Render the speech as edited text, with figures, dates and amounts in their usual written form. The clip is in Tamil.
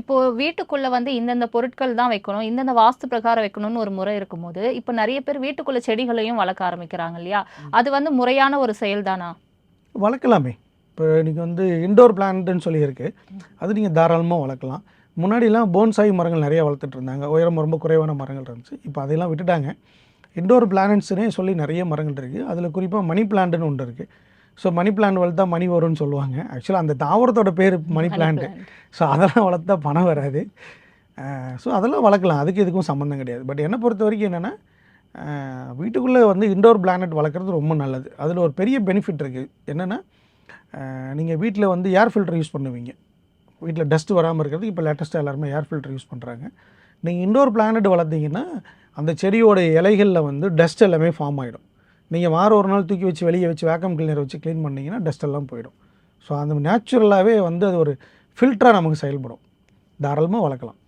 இப்போ வீட்டுக்குள்ள வந்து இந்தந்த பொருட்கள் தான் வைக்கணும், இந்தந்த வாஸ்து பிரகாரம் வைக்கணும்னு ஒரு முறை இருக்கும்போது, இப்ப நெறைய பேர் வீட்டுக்குள்ள செடிகளையும் வளர்க்க ஆரம்பிக்கிறாங்க இல்லையா? அது வந்து முறையான ஒரு செயல் தானா? வளர்க்கலாமே. இப்போ இன்றைக்கி வந்து இன்டோர் பிளான்ட்டுன்னு சொல்லி இருக்கு. அது நீங்கள் தாராளமாக வளர்க்கலாம். முன்னாடிலாம் போன்சாய் மரங்கள் நிறைய வளர்த்துட்டு இருந்தாங்க. உயரம் ரொம்ப குறைவான மரங்கள் இருந்துச்சு. இப்போ அதையெல்லாம் விட்டுட்டாங்க. இன்டோர் பிளானட்ஸ்னே சொல்லி நிறைய மரங்கள் இருக்குது. அதில் குறிப்பாக மணி பிளான்ட்டுன்னு ஒன்று இருக்குது. ஸோ மணி பிளான்ட் வளர்த்தா மணி வரும்னு சொல்லுவாங்க. ஆக்சுவலாக அந்த தாவரத்தோட பேர் மணி மணி பிளான்ட்டு. பிளான்ட். ஸோ அதெல்லாம் வளர்த்தா பணம் வராது. ஸோ அதெல்லாம் வளர்க்கலாம். அதுக்கு இதுக்கும் சம்மந்தம் கிடையாது. பட் என்னை பொறுத்த வரைக்கும் என்னென்னா, வீட்டுக்குள்ளே வந்து இன்டோர் பிளானட் வளர்க்குறது ரொம்ப நல்லது. அதில் ஒரு பெரிய பெனிஃபிட் இருக்குது. என்னென்னா, நீங்கள் வீட்டில் வந்து ஏர் ஃபில்டர் யூஸ் பண்ணுவீங்க. வீட்டில் டஸ்ட் வராமல் இருக்கிறதுக்கு இப்போ லேட்டஸ்ட்டாக எல்லாருமே ஏர் ஃபில்டர் யூஸ் பண்ணுறாங்க. நீங்கள் இன்டோர் பிளானட் வளர்த்தீங்கன்னா, அந்த செடியோட இலைகளில் வந்து டஸ்ட் எல்லாமே ஃபார்ம் ஆகிடும். நீங்கள் வாரம் ஒரு நாள் தூக்கி வச்சு வெளியே வச்சு வேக்கம் கிளீனர் வச்சு க்ளீன் பண்ணிங்கன்னா டஸ்ட் எல்லாம் போயிடும். ஸோ அந்த நேச்சுரலாகவே வந்து அது ஒரு ஃபில்டராக நமக்கு செயல்படும். தாராளமாக வளர்க்கலாம்.